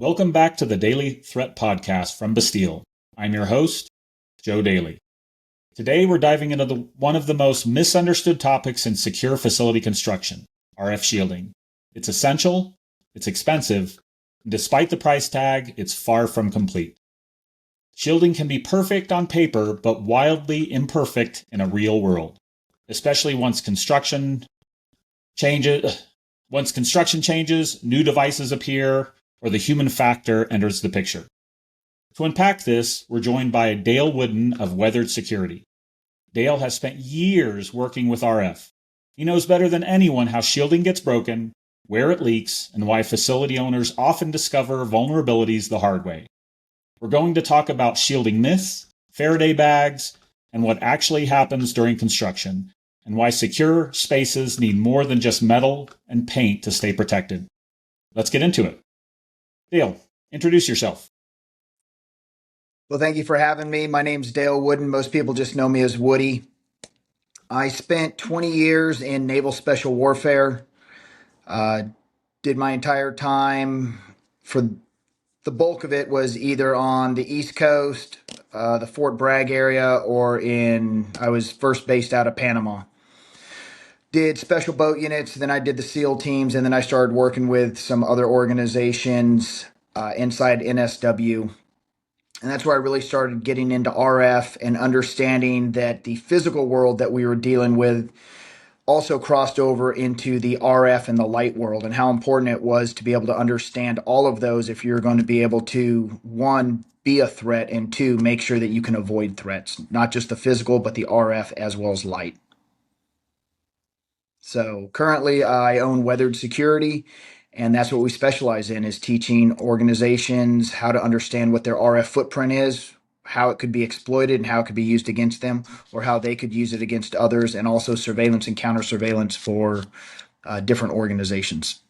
Welcome back to the Daly Threat Podcast from Bastille. I'm your host, Joe Daly. Today we're diving into one of the most misunderstood topics in secure facility construction, RF shielding. It's essential, it's expensive, and despite the price tag, it's far from complete. Shielding can be perfect on paper, but wildly imperfect in a real world, especially once construction changes, new devices appear, or the human factor enters the picture. To unpack this, we're joined by Dale Wooden of Weathered Security. Dale has spent years working with RF. He knows better than anyone how shielding gets broken, where it leaks, and why facility owners often discover vulnerabilities the hard way. We're going to talk about shielding myths, Faraday bags, and what actually happens during construction, and why secure spaces need more than just metal and paint to stay protected. Let's get into it. Dale, introduce yourself. Well, thank you for having me. My name's Dale Wooden. Most people just know me as Woody. I spent 20 years in naval special warfare. Did my entire time, for the bulk of it, was either on the East Coast, the Fort Bragg area, or I was first based out of Panama. Did special boat units, then I did the SEAL teams, and then I started working with some other organizations inside NSW. And that's where I really started getting into RF and understanding that the physical world that we were dealing with also crossed over into the RF and the light world, and how important it was to be able to understand all of those if you're going to be able to, one, be a threat, and two, make sure that you can avoid threats, not just the physical, but the RF as well as light. So currently I own Weathered Security, and that's what we specialize in, is teaching organizations how to understand what their RF footprint is, how it could be exploited and how it could be used against them, or how they could use it against others, and also surveillance and counter surveillance for different organizations.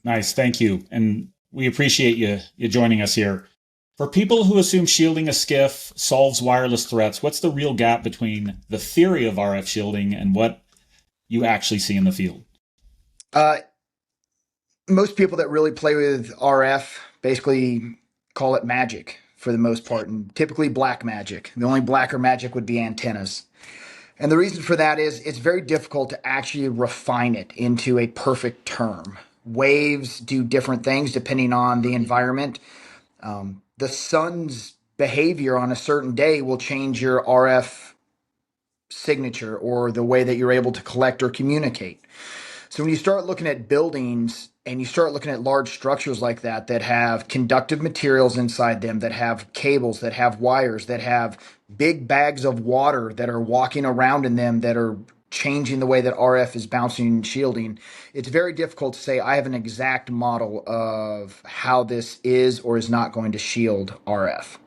Nice, thank you. And we appreciate you joining us here. For people who assume shielding a skiff solves wireless threats, what's the real gap between the theory of RF shielding and what you actually see in the field? Most people that really play with RF basically call it magic for the most part, and typically black magic. The only blacker magic would be antennas. And the reason for that is it's very difficult to actually refine it into a perfect term. Waves do different things depending on the environment. The sun's behavior on a certain day will change your RF signature or the way that you're able to collect or communicate. So when you start looking at buildings and you start looking at large structures like that have conductive materials inside them, that have cables, that have wires, that have big bags of water that are walking around in them, that are changing the way that RF is bouncing and shielding, it's very difficult to say I have an exact model of how this is or is not going to shield RF.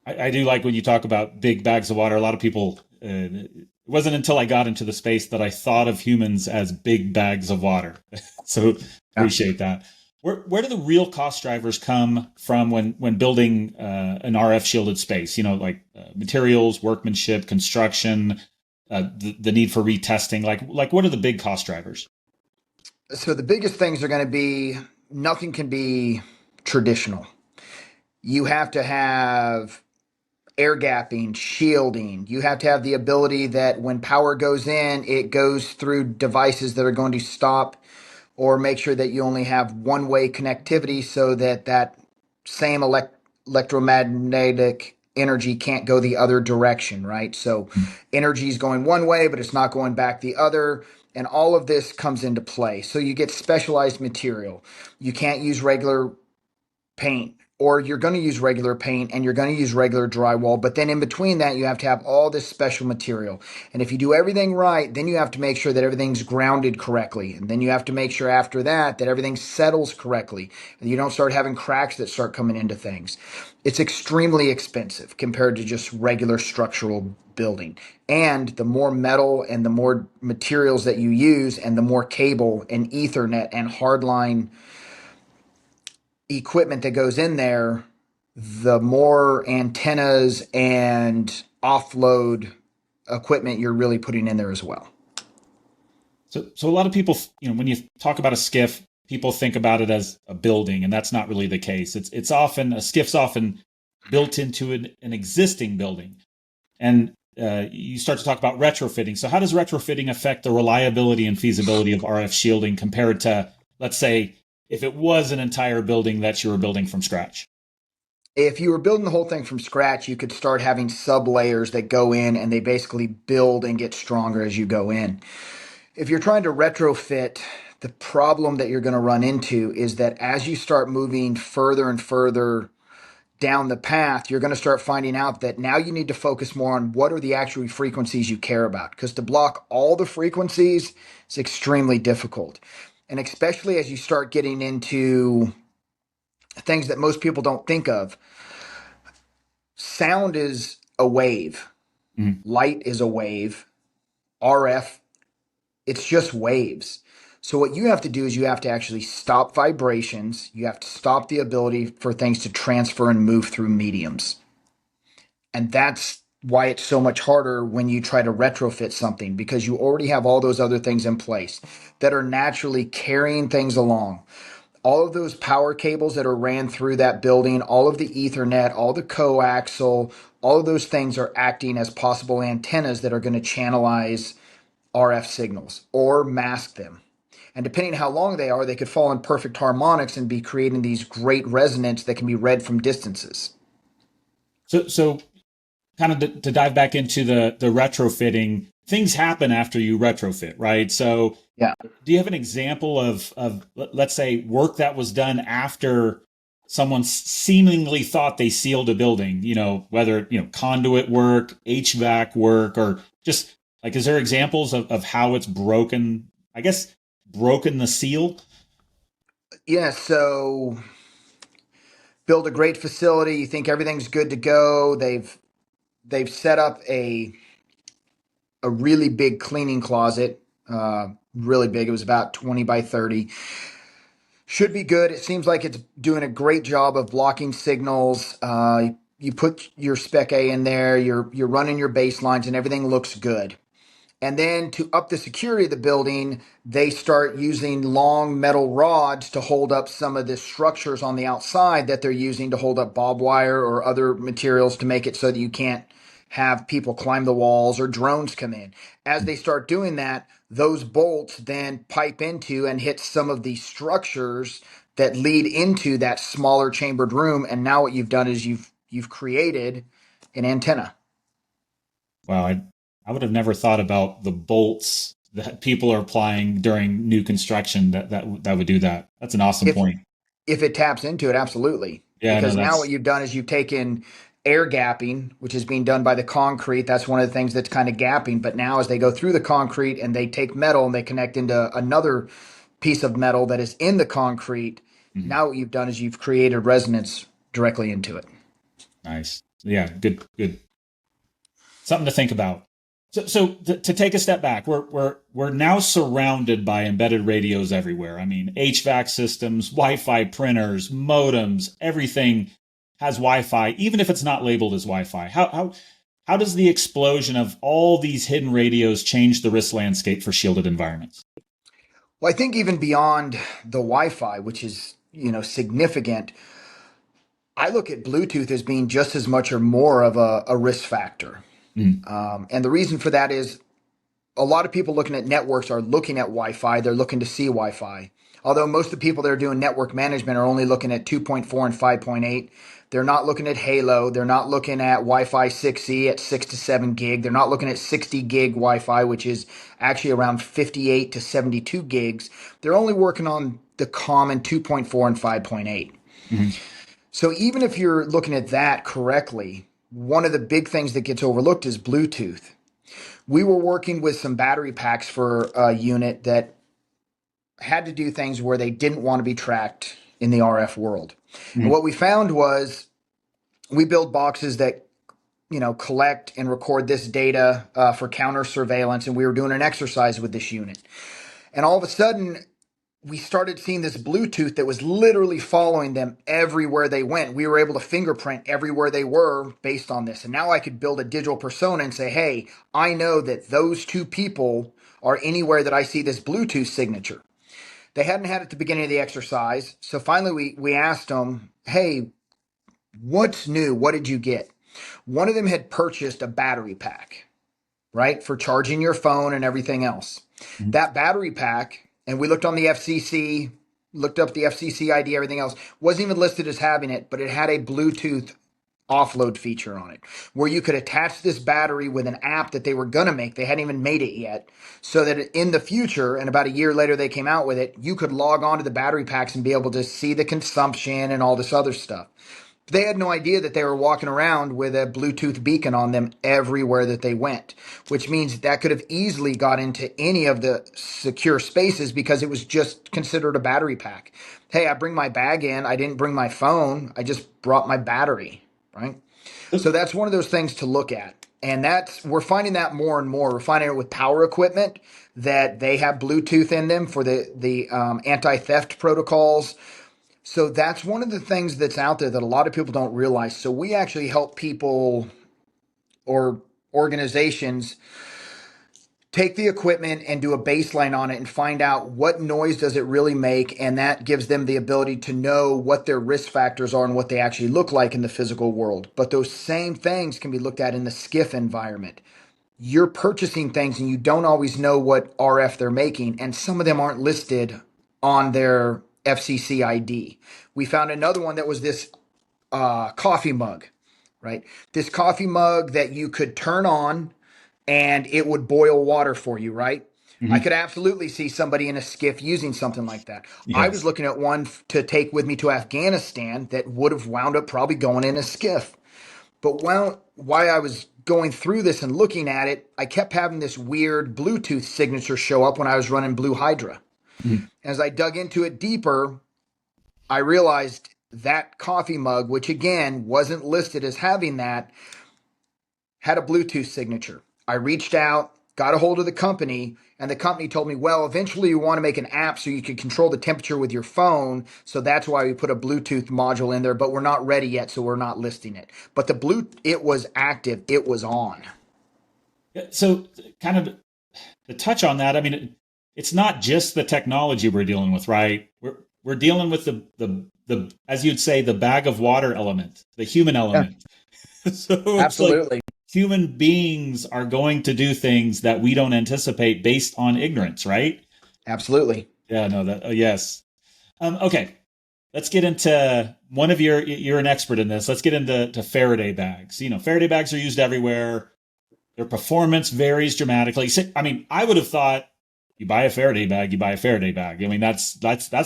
I do like when you talk about big bags of water. A lot of people, it wasn't until I got into the space that I thought of humans as big bags of water. So appreciate that. Where do the real cost drivers come from when building an RF shielded space? You know, like materials, workmanship, construction, the need for retesting. Like what are the big cost drivers? So the biggest things are going to be, nothing can be traditional. You have to have air gapping, shielding. You have to have the ability that when power goes in, it goes through devices that are going to stop or make sure that you only have one-way connectivity so that same electromagnetic energy can't go the other direction, right? So energy is going one way, but it's not going back the other. And all of this comes into play. So you get specialized material. You can't use regular paint, or you're going to use regular paint and you're going to use regular drywall. But then in between that, you have to have all this special material. And if you do everything right, then you have to make sure that everything's grounded correctly. And then you have to make sure after that everything settles correctly. And you don't start having cracks that start coming into things. It's extremely expensive compared to just regular structural building. And the more metal and the more materials that you use and the more cable and Ethernet and hardline equipment that goes in there, the more antennas and offload equipment you're really putting in there as well. So a lot of people, when you talk about a skiff, people think about it as a building, and that's not really the case. It's often a skiff's often built into an existing building, and you start to talk about retrofitting. So, how does retrofitting affect the reliability and feasibility of RF shielding compared to, let's say, if it was an entire building that you were building from scratch? If you were building the whole thing from scratch, you could start having sub layers that go in and they basically build and get stronger as you go in. If you're trying to retrofit, the problem that you're going to run into is that as you start moving further and further down the path, you're going to start finding out that now you need to focus more on what are the actual frequencies you care about. Because to block all the frequencies is extremely difficult. And especially as you start getting into things that most people don't think of, sound is a wave, light is a wave, RF, it's just waves. So what you have to do is you have to actually stop vibrations. You have to stop the ability for things to transfer and move through mediums. And that's why it's so much harder when you try to retrofit something, because you already have all those other things in place that are naturally carrying things along. All of those power cables that are ran through that building, all of the Ethernet, all the coaxial, all of those things are acting as possible antennas that are going to channelize RF signals or mask them. And depending on how long they are, they could fall in perfect harmonics and be creating these great resonance that can be read from distances. So kind of to dive back into the retrofitting, things happen after you retrofit, right? So Yeah. do you have an example of let's say work that was done after someone seemingly thought they sealed a building, whether, conduit work, HVAC work, or just like, is there examples of how it's broken, I guess, broken the seal? Yeah. So build a great facility. You think everything's good to go. They've set up a really big cleaning closet, really big. It was about 20 by 30. Should be good. It seems like it's doing a great job of blocking signals. You put your spec A in there, you're running your baselines, and everything looks good. And then to up the security of the building, they start using long metal rods to hold up some of the structures on the outside that they're using to hold up barbed wire or other materials to make it so that you can't have people climb the walls or drones come in. As they start doing that, those bolts then pipe into and hit some of the structures that lead into that smaller chambered room. And now what you've done is you've created an antenna. Wow, I would have never thought about the bolts that people are applying during new construction that would do that. That's an awesome If point. if it taps into it, absolutely. Yeah, no, Because now what that's you've done is you've taken air gapping, which is being done by the concrete. That's one of the things that's kind of gapping. But now as they go through the concrete and they take metal and they connect into another piece of metal that is in the concrete, now what you've done is you've created resonance directly into it. nice. Yeah, good. Something to think about. So to take a step back, we're now surrounded by embedded radios everywhere. I mean, HVAC systems, Wi-Fi printers, modems, everything has Wi-Fi, even if it's not labeled as Wi-Fi. How does the explosion of all these hidden radios change the risk landscape for shielded environments? Well, I think even beyond the Wi-Fi, which is, significant, I look at Bluetooth as being just as much or more of a risk factor. And the reason for that is a lot of people looking at networks are looking at Wi-Fi. They're looking to see Wi-Fi. Although most of the people that are doing network management are only looking at 2.4 and 5.8. They're not looking at Halo. They're not looking at Wi-Fi 6E at 6 to 7 gig. They're not looking at 60 gig Wi-Fi, which is actually around 58 to 72 gigs. They're only working on the common 2.4 and 5.8. Mm-hmm. So even if you're looking at that correctly, one of the big things that gets overlooked is Bluetooth. We were working with some battery packs for a unit that had to do things where they didn't want to be tracked in the RF world. Mm-hmm. And what we found was we build boxes that, collect and record this data for counter surveillance. And we were doing an exercise with this unit. And all of a sudden, we started seeing this Bluetooth that was literally following them everywhere they went. We were able to fingerprint everywhere they were based on this. And now I could build a digital persona and say, hey, I know that those two people are anywhere that I see this Bluetooth signature. They hadn't had it at the beginning of the exercise. So finally we asked them, hey, what's new? What did you get? One of them had purchased a battery pack, right, for charging your phone and everything else. Mhm. That battery pack, and we looked on the FCC, looked up the FCC ID, everything else, wasn't even listed as having it, but it had a Bluetooth offload feature on it where you could attach this battery with an app that they were going to make. They hadn't even made it yet. So that in the future, and about a year later they came out with it, you could log on to the battery packs and be able to see the consumption and all this other stuff. They had no idea that they were walking around with a Bluetooth beacon on them everywhere that they went, which means that could have easily got into any of the secure spaces because it was just considered a battery pack. Hey, I bring my bag in. I didn't bring my phone. I just brought my battery, right? So that's one of those things to look at. And we're finding that more and more. We're finding it with power equipment that they have Bluetooth in them for the anti-theft protocols. So that's one of the things that's out there that a lot of people don't realize. So we actually help people or organizations take the equipment and do a baseline on it and find out what noise does it really make. And that gives them the ability to know what their risk factors are and what they actually look like in the physical world. But those same things can be looked at in the skiff environment. You're purchasing things and you don't always know what RF they're making. And some of them aren't listed on their FCC ID. We found another one that was this coffee mug, right? This coffee mug that you could turn on and it would boil water for you, right? I Mhm. could absolutely see somebody in a skiff using something like that. I was Yes. looking at one to take with me to Afghanistan that would have wound up probably going in a skiff. But while I was going through this and looking at it, I kept having this weird Bluetooth signature show up when I was running Blue Hydra. Mhm. As I dug into it deeper, I realized that coffee mug, which again wasn't listed as having that, had a Bluetooth signature. I reached out, got a hold of the company, and the company told me, well, eventually you want to make an app so you can control the temperature with your phone. So that's why we put a Bluetooth module in there, but we're not ready yet, so we're not listing it. But it was active, it was on. Yeah, so, kind of to touch on that, I mean, it's not just the technology we're dealing with, right? We're dealing with the as you'd say, the bag of water element, the human Yeah, element. So it's like absolutely. human beings are going to do things that we don't anticipate based on ignorance, right? Absolutely. Yeah, no, that yes. Okay, let's get into one of you're an expert in this. Let's get into Faraday bags. Faraday bags are used everywhere. Their performance varies dramatically. I mean, I would have thought you buy a Faraday bag, you buy a Faraday bag. I mean, that's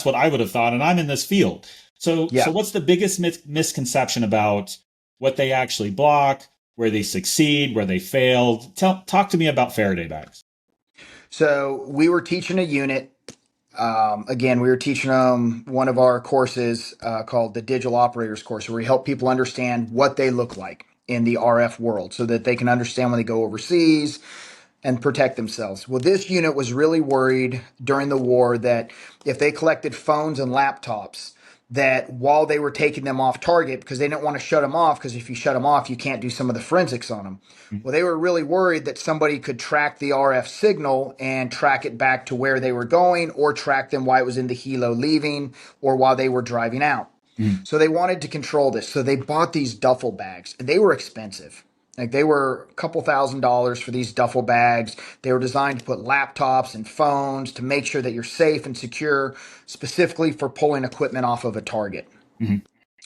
what I would have thought, and I'm in this field. So Yeah. what's the biggest misconception about what they actually block, where they succeed, where they failed? Talk to me about Faraday bags. So we were teaching a unit. Again, we were teaching them one of our courses called the Digital Operators course, where we help people understand what they look like in the RF world so that they can understand when they go overseas and protect themselves. Well, this unit was really worried during the war that if they collected phones and laptops, that while they were taking them off target, because they didn't want to shut them off, because if you shut them off, you can't do some of the forensics on them. Well, they were really worried that somebody could track the RF signal and track it back to where they were going, or track them while it was in the helo leaving, or while they were driving out. Mm. So they wanted to control this. So they bought these duffel bags, and they were expensive. Like they were a couple $1,000s for these duffel bags. They were designed to put laptops and phones to make sure that you're safe and secure, specifically for pulling equipment off of a target. Mhm.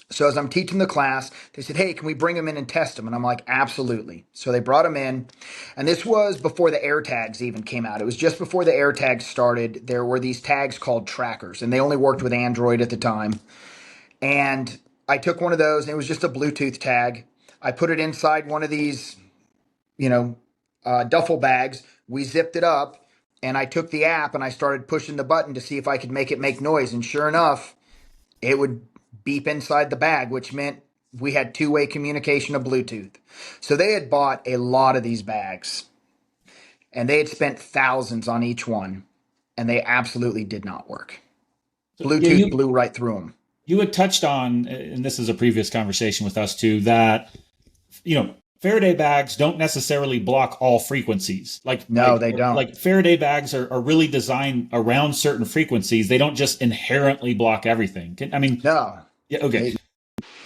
So as I'm teaching the class, they said, hey, can we bring them in and test them? And I'm like, absolutely. So they brought them in. And this was before the AirTags even came out. It was just before the AirTags started. There were these tags called trackers, and they only worked with Android at the time. And I took one of those, and it was just a Bluetooth tag. I put it inside one of these, you know, duffel bags. We zipped it up, and I took the app and I started pushing the button to see if I could make it make noise. And sure enough, it would beep inside the bag, which meant we had two-way communication of Bluetooth. So they had bought a lot of these bags, and they had spent thousands on each one, and they absolutely did not work. So, yeah, Bluetooth blew right through them. you had touched on, and this is a previous conversation with us too, that Faraday bags don't necessarily block all frequencies. No, they don't. Like Faraday bags are really designed around certain frequencies. They don't just inherently block everything. I mean, No, yeah, okay. they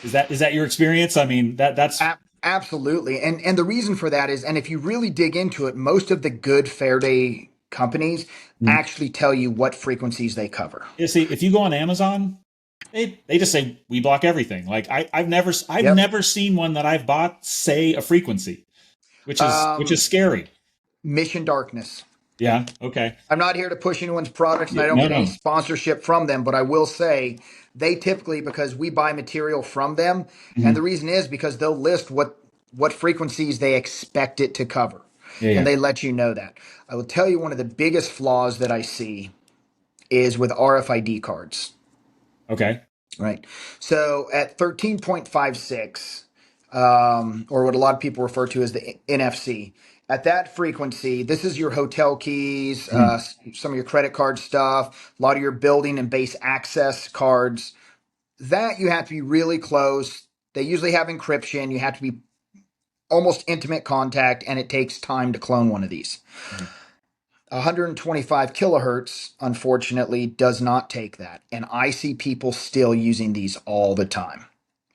Is that your experience? I mean, that's absolutely. And the reason for that is, and if you really dig into it, most of the good Faraday companies Mhm. actually tell you what frequencies they cover. You see, if you go on Amazon, they just say we block everything. Like I've Yep. never seen one that I've bought say a frequency, which is Um, scary. Mission Darkness. Yeah. Okay. I'm not here to push anyone's products and Yeah, I don't no, get any no. sponsorship from them, but I will say they typically, because we buy material from them, and the Mhm. reason is because they'll list what frequencies they expect it to cover. Yeah, And yeah. they let you know that. I will tell you one of the biggest flaws that I see is with RFID cards, Okay. right? So at 13.56, or what a lot of people refer to as the NFC, at that frequency, this is your hotel keys, Mhm. some of your credit card stuff, a lot of your building and base access cards. That you have to be really close. They usually have encryption. You have to be almost intimate contact, and it takes time to clone one of these. Mhm. 125 kilohertz, unfortunately, does not take that. And I see people still using these all the time.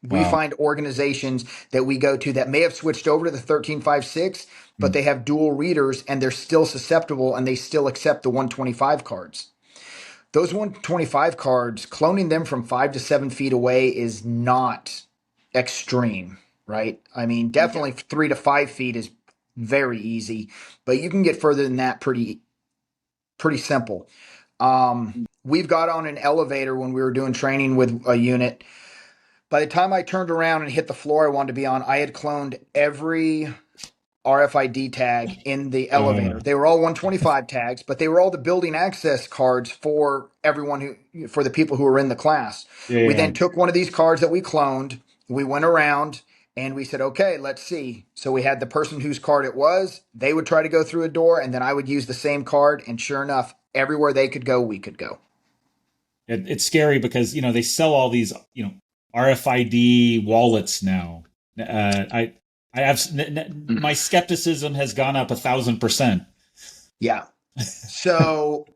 We Wow. find organizations that we go to that may have switched over to the 1356, but Mhm. they have dual readers and they're still susceptible and they still accept the 125 cards. Those 125 cards, cloning them from 5 to 7 feet away is not extreme, right? I mean, definitely 3 to 5 feet is very easy, but you can get further than that pretty simple. We've got on an elevator when we were doing training with a unit. By the time I turned around and hit the floor I wanted to be on, I had cloned every RFID tag in the Uh, elevator. They were all 125 tags, but they were all the building access cards for for the people who were in the class. yeah, We yeah. then took one of these cards that we cloned, we went around and we said, okay, let's see. So we had the person whose card it was, they would try to go through a door, and then I would use the same card. And sure enough, everywhere they could go, we could go. It's scary because they sell all these RFID wallets now. I have my skepticism has gone up 1,000%. Yeah. So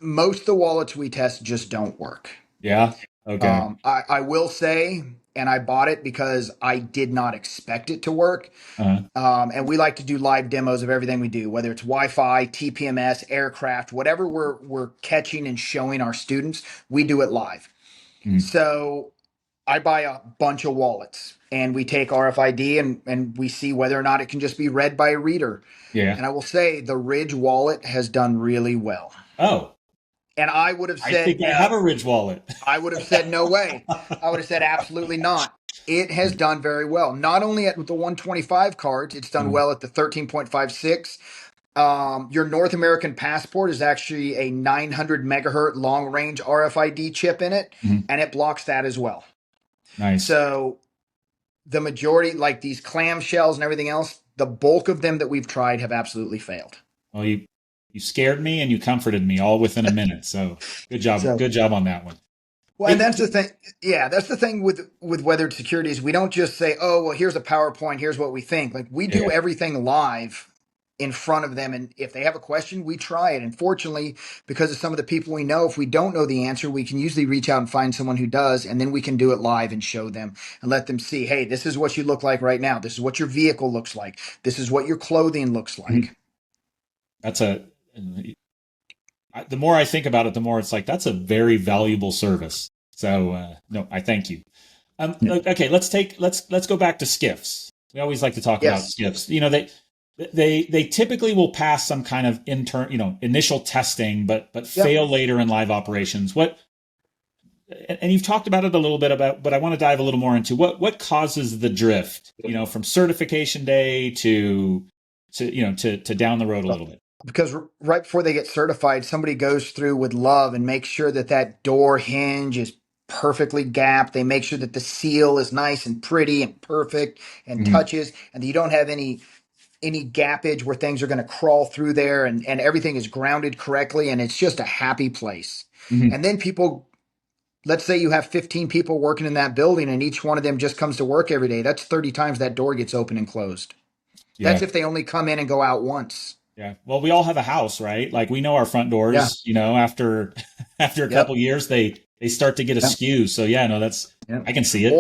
most of the wallets we test just don't work. Yeah. Okay. I will say, and I bought it because I did not expect it to work. Uh-huh. And we like to do live demos of everything we do, whether it's Wi-Fi, TPMS, aircraft, whatever we're catching and showing our students, we do it live. Mhm. So I buy a bunch of wallets and we take RFID and we see whether or not it can just be read by a reader. Yeah. And I will say the Ridge wallet has done really well. Oh, And I would have I think said I no. have a Ridge wallet. I would have said no way. I would have said absolutely not. It has done very well. Not only at the 125 cards, it's done Mhm. well at the 13.56. Your North American passport is actually a 900 megahertz long range RFID chip in it, Mhm. and it blocks that as well. Nice. So the majority, like these clamshells and everything else, the bulk of them that we've tried have absolutely failed. Well, you scared me and you comforted me all within a minute. So good job. So Good job on that one. well, and Hey, that's the thing. Yeah, that's the thing with weathered security is we don't just say, "Oh, well, here's a PowerPoint. Here's what we think." Like we do yeah. everything live in front of them, and if they have a question, we try it. And fortunately, because of some of the people we know, if we don't know the answer, we can usually reach out and find someone who does, and then we can do it live and show them and let them see, "Hey, this is what you look like right now. This is what your vehicle looks like. This is what your clothing looks Mhm. like." That's a. The more I think about it, the more it's like that's a very valuable service. So no, I thank you. Yeah. Okay, let's go back to skiffs. We always like to talk about Yes. skiffs. They typically will pass some kind of initial testing, but Yep. fail later in live operations. And you've talked about it a little bit about, but I want to dive a little more into what causes the drift. From certification day to down the road a little bit. Because right before they get certified, somebody goes through with love and makes sure that that door hinge is perfectly gapped. They make sure that the seal is nice and pretty and perfect and Mhm. touches, and that you don't have any gappage where things are going to crawl through there, and everything is grounded correctly, and it's just a happy place. Mhm. And then people let's say you have 15 people working in that building and each one of them just comes to work every day. That's 30 times that door gets open and closed. That's Yeah. if they only come in and go out once. Yeah. Well, we all have a house, right? Like we know our front Yeah. doors, after after a couple Yep. years they start to get Yep. askew. So yeah, no, that's Yep. I can see it.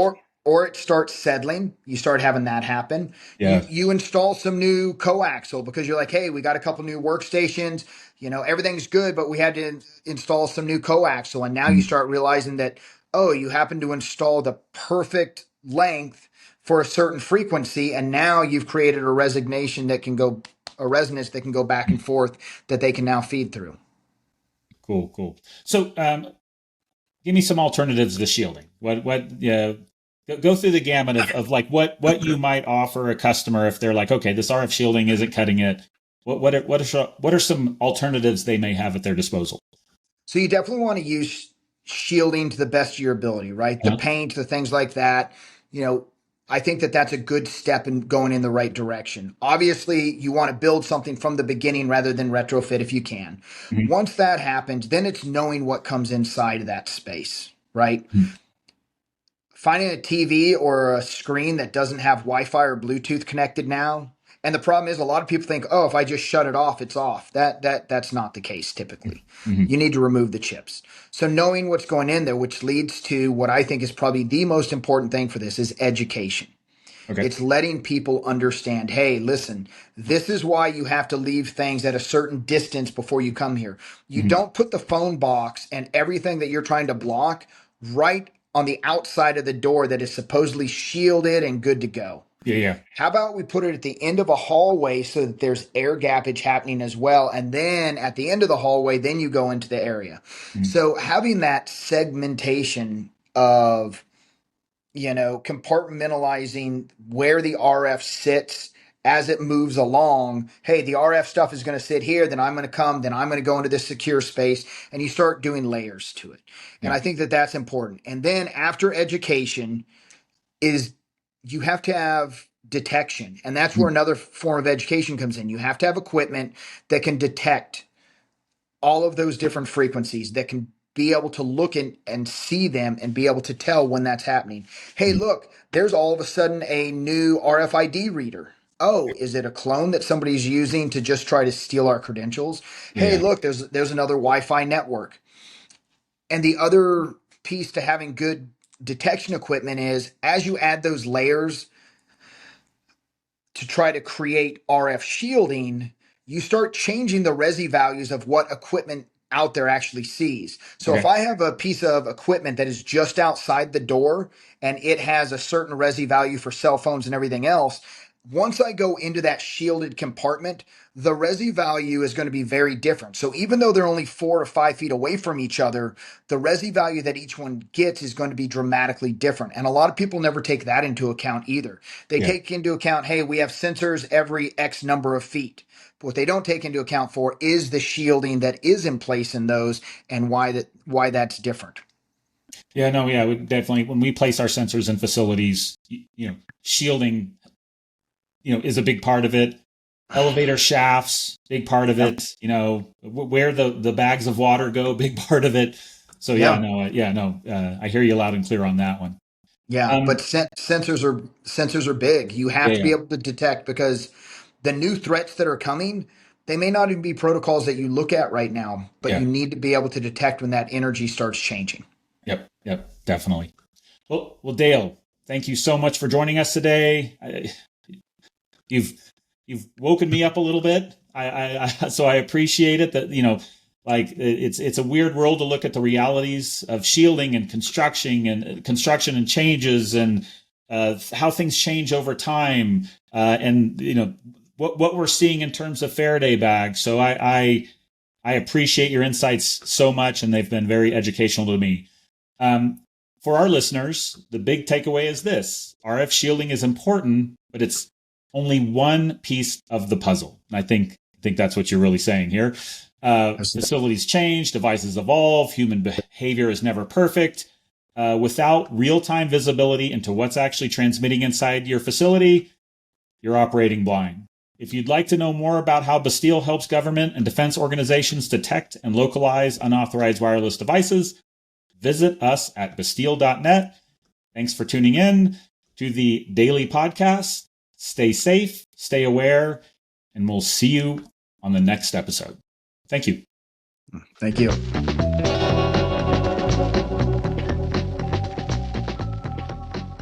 Or it starts settling. You start having that happen. Yeah. You install some new coaxial because you're like, hey, we got a couple new workstations. Everything's good, but we had to install some new coaxial. And now you Mm. start realizing that, oh, you happen to install the perfect length for a certain frequency, and now you've created a resonance that can go back and forth that they can now feed through. Cool, cool. So give me some alternatives to shielding. What yeah, go through the gamut of like what you might offer a customer if they're like, okay, this RF shielding isn't cutting it. What are some alternatives they may have at their disposal? So you definitely want to use shielding to the best of your ability, right? The Uh-huh. paint, the things like that. You know, I think that that's a good step in going in the right direction. Obviously, you want to build something from the beginning rather than retrofit if you can. Mhm. Once that happens, then it's knowing what comes inside of that space, right? Mhm. Finding a TV or a screen that doesn't have Wi-Fi or Bluetooth connected now. And the problem is a lot of people think, oh, if I just shut it off, it's off. That's not the case typically. Mhm. You need to remove the chips. So knowing what's going in there, which leads to what I think is probably the most important thing for this is education. Okay. It's letting people understand, hey, listen, this is why you have to leave things at a certain distance before you come here. You Mhm. don't put the phone box and everything that you're trying to block right on the outside of the door that is supposedly shielded and good to go. Yeah, yeah. How about we put it at the end of a hallway so that there's air gappage happening as well? And then at the end of the hallway, then you go into the area. Mhm. So having that segmentation of compartmentalizing where the RF sits as it moves along. Hey, the RF stuff is going to sit here, then I'm going to come, then I'm going to go into this secure space, and you start doing layers to it. And Yeah. I think that that's important. And then after education is you have to have detection. And that's where Mhm. another form of education comes in. You have to have equipment that can detect all of those different frequencies that can be able to look and see them and be able to tell when that's happening. Hey, Mhm. look, there's all of a sudden a new RFID reader. Oh, is it a clone that somebody's using to just try to steal our credentials? Hey, Yeah. look, there's another Wi-Fi network. And the other piece to having good detection equipment is as you add those layers to try to create RF shielding, you start changing the resi values of what equipment out there actually sees. So if Okay. I have a piece of equipment that is just outside the door and it has a certain resi value for cell phones and everything else, once I go into that shielded compartment, the resi value is going to be very different. So even though they're only 4 to 5 feet away from each other, the resi value that each one gets is going to be dramatically different. And a lot of people never take that into account either. They Yeah. take into account, hey, we have sensors every X number of feet. But what they don't take into account for is the shielding that is in place in those and why that's different. Yeah, no, yeah, we definitely when we place our sensors in facilities, shielding, is a big part of it. Elevator shafts, big part of Yep. it. Where the bags of water go, big part of it. So yeah, Yeah. no, I hear you loud and clear on that one. Yeah, but Um, sensors are big. You have yeah, to be yeah, able to detect because the new threats that are coming, they may not even be protocols that you look at right now, but yeah, you need to be able to detect when that energy starts changing. yep, yep, definitely. Well, Dale, thank you so much for joining us today. You've you've woken me up a little bit. So I appreciate it that like it's a weird world to look at the realities of shielding and construction and changes and how things change over time and what we're seeing in terms of Faraday bags. So I appreciate your insights so much, and they've been very educational to me. Um, for our listeners, the big takeaway is this: RF shielding is important, but it's only one piece of the puzzle. And I think that's what you're really saying here. Facilities change, devices evolve, human behavior is never perfect. Without real-time visibility into what's actually transmitting inside your facility, you're operating blind. If you'd like to know more about how Bastille helps government and defense organizations detect and localize unauthorized wireless devices, visit us at Bastille.net. Thanks for tuning in to the Daly Podcast. Stay safe, stay aware, and we'll see you on the next episode. Thank you. Thank you.